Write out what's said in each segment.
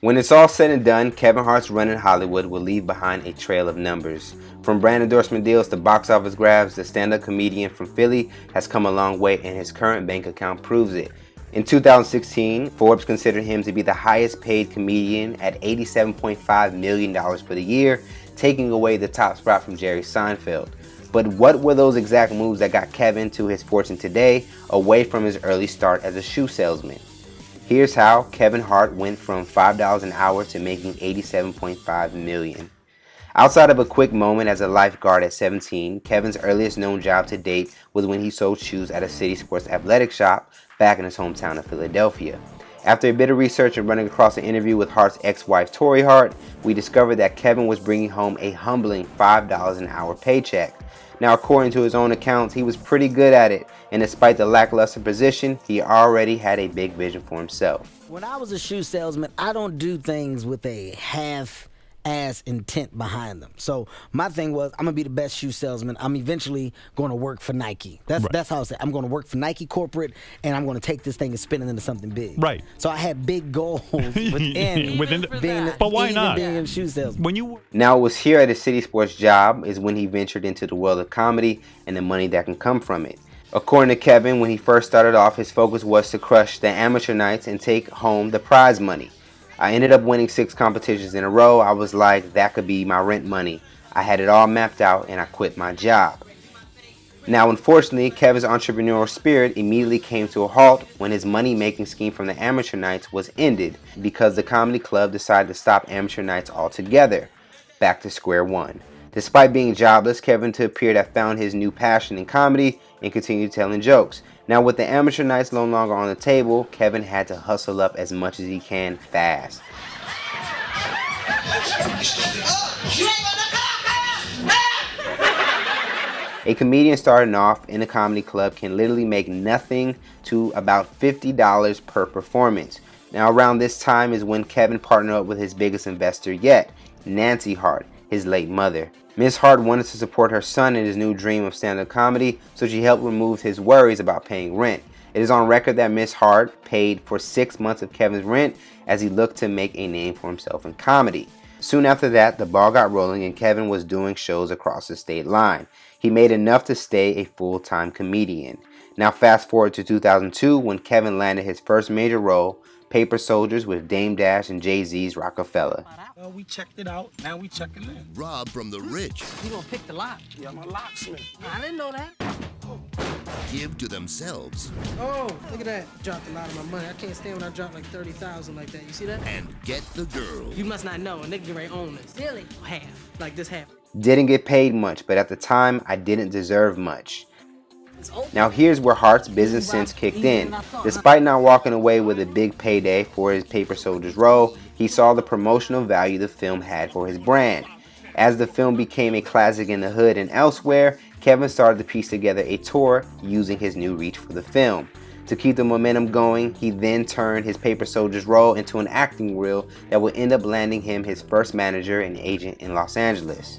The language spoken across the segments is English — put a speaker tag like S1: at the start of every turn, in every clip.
S1: When it's all said and done, Kevin Hart's run in Hollywood will leave behind a trail of numbers. From brand endorsement deals to box office grabs, the stand-up comedian from Philly has come a long way, and his current bank account proves it. In 2016, Forbes considered him to be the highest paid comedian at $87.5 million for the year, taking away the top spot from Jerry Seinfeld. But what were those exact moves that got Kevin to his fortune today, away from his early start as a shoe salesman? Here's how Kevin Hart went from $5 an hour to making $87.5 million. Outside of a quick moment as a lifeguard at 17, Kevin's earliest known job to date was when he sold shoes at a City Sports athletic shop back in his hometown of Philadelphia. After a bit of research and running across an interview with Hart's ex-wife Tori Hart, we discovered that Kevin was bringing home a humbling $5 an hour paycheck. Now, according to his own accounts, he was pretty good at it, and despite the lackluster position, he already had a big vision for himself.
S2: When I was a shoe salesman, I don't do things with a half-ass intent behind them. So my thing was, I'm gonna be the best shoe salesman. I'm eventually going to work for Nike. That's how I say. I'm going to work for Nike corporate, and I'm going to take this thing and spin it into something big.
S3: Right.
S2: So I had big goals within being,
S3: but why not?
S2: Being a shoe salesman.
S1: Now, it was here at his City Sports job is when he ventured into the world of comedy and the money that can come from it. According to Kevin, when he first started off, his focus was to crush the amateur nights and take home the prize money. I ended up winning 6 competitions in a row. I was like, that could be my rent money. I had it all mapped out, and I quit my job. Now, unfortunately, Kevin's entrepreneurial spirit immediately came to a halt when his money-making scheme from the amateur nights was ended because the comedy club decided to stop amateur nights altogether. Back to square one. Despite being jobless, Kevin, to appear, that found his new passion in comedy and continued telling jokes. Now, with the amateur nights no longer on the table, Kevin had to hustle up as much as he can fast. A comedian starting off in a comedy club can literally make nothing to about $50 per performance. Now, around this time is when Kevin partnered up with his biggest investor yet, Nancy Hart, his late mother. Miss Hart wanted to support her son in his new dream of stand-up comedy, so she helped remove his worries about paying rent. It is on record that Miss Hart paid for 6 months of Kevin's rent as he looked to make a name for himself in comedy. Soon after that, the ball got rolling and Kevin was doing shows across the state line. He made enough to stay a full-time comedian. Now fast forward to 2002 when Kevin landed his first major role, Paper Soldiers, with Dame Dash and Jay-Z's Rockefeller.
S4: Well, we checked it out. Now we checking in.
S5: Rob from the rich.
S6: You gonna pick the lock?
S4: Yeah, I'm a locksmith.
S6: I didn't know that.
S5: Give to themselves.
S6: Oh, look at that. Dropped a lot of my money. I can't stand when I drop like 30,000 like that. You see that?
S5: And get the girl.
S6: You must not know, and they can get own this. Really? Half. Like this half.
S1: Didn't get paid much, but at the time, I didn't deserve much. Now here's where Hart's business sense kicked in. Despite not walking away with a big payday for his Paper Soldiers role, he saw the promotional value the film had for his brand. As the film became a classic in the hood and elsewhere, Kevin started to piece together a tour using his new reach for the film. To keep the momentum going, he then turned his Paper Soldiers role into an acting reel that would end up landing him his first manager and agent in Los Angeles.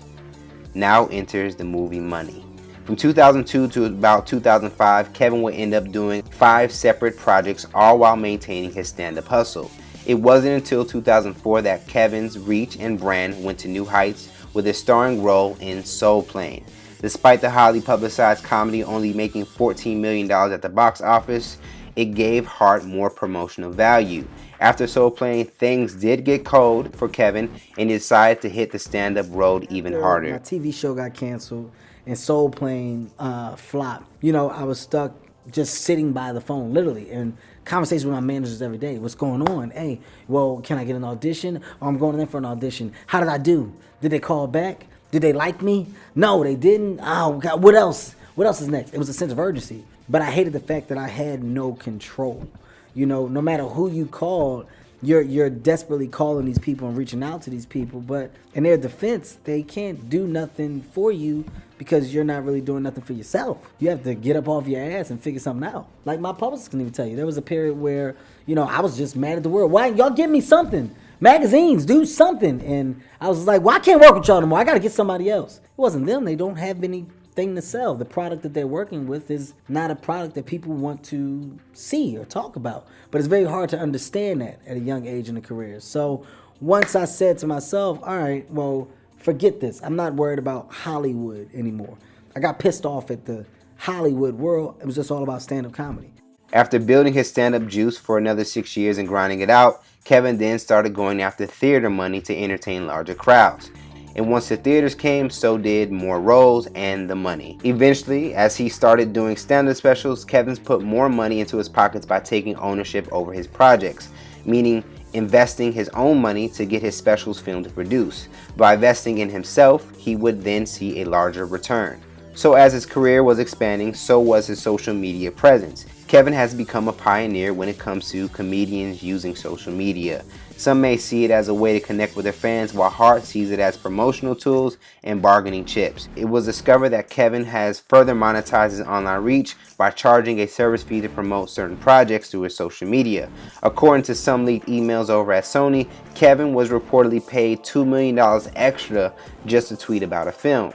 S1: Now enters the movie money. From 2002 to about 2005, Kevin would end up doing 5 separate projects, all while maintaining his stand-up hustle. It wasn't until 2004 that Kevin's reach and brand went to new heights with a starring role in Soul Plane. Despite the highly publicized comedy only making $14 million at the box office, it gave Hart more promotional value. After Soul Plane, things did get cold for Kevin, and he decided to hit the stand-up road even harder.
S2: My TV show got canceled, and Soul Plane flopped. You know, I was stuck just sitting by the phone, literally, and conversations with my managers every day. What's going on? Hey, well, can I get an audition? Oh, I'm going in for an audition. How did I do? Did they call back? Did they like me? No, they didn't. Oh, God, what else? What else is next? It was a sense of urgency. But I hated the fact that I had no control. You know, no matter who you called, you're desperately calling these people and reaching out to these people. But in their defense, they can't do nothing for you because you're not really doing nothing for yourself. You have to get up off your ass and figure something out. Like my publicist can even tell you, there was a period where, you know, I was just mad at the world. Why y'all give me something? Magazines, do something. And I was like, well, I can't work with y'all no more. I got to get somebody else. It wasn't them. They don't have any thing to sell. The product that they're working with is not a product that people want to see or talk about. But it's very hard to understand that at a young age in a career. So once I said to myself, all right, well, forget this. I'm not worried about Hollywood anymore. I got pissed off at the Hollywood world. It was just all about stand-up comedy.
S1: After building his stand-up juice for another 6 years and grinding it out, Kevin then started going after theater money to entertain larger crowds. And once the theaters came, so did more roles and the money. Eventually, as he started doing stand-up specials, Kevin's put more money into his pockets by taking ownership over his projects, meaning investing his own money to get his specials filmed and produced. By investing in himself, he would then see a larger return. So as his career was expanding, so was his social media presence. Kevin has become a pioneer when it comes to comedians using social media. Some may see it as a way to connect with their fans, while Hart sees it as promotional tools and bargaining chips. It was discovered that Kevin has further monetized his online reach by charging a service fee to promote certain projects through his social media. According to some leaked emails over at Sony, Kevin was reportedly paid $2 million extra just to tweet about a film.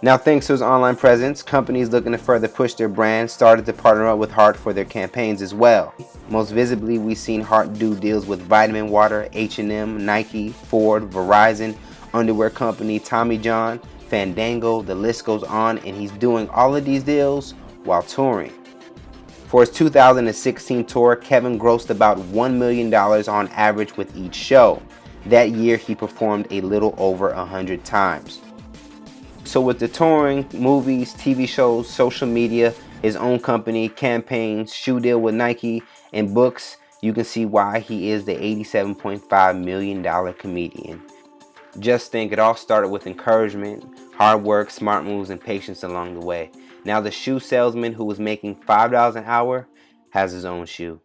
S1: Now, thanks to his online presence, companies looking to further push their brand started to partner up with Hart for their campaigns as well. Most visibly, we've seen Hart do deals with Vitamin Water, H&M, Nike, Ford, Verizon, underwear company Tommy John, Fandango, the list goes on, and he's doing all of these deals while touring. For his 2016 tour, Kevin grossed about $1 million on average with each show. That year, he performed a little over 100 times. So with the touring, movies, TV shows, social media, his own company, campaigns, shoe deal with Nike, and books, you can see why he is the $87.5 million comedian. Just think, it all started with encouragement, hard work, smart moves, and patience along the way. Now the shoe salesman who was making $5 an hour has his own shoe.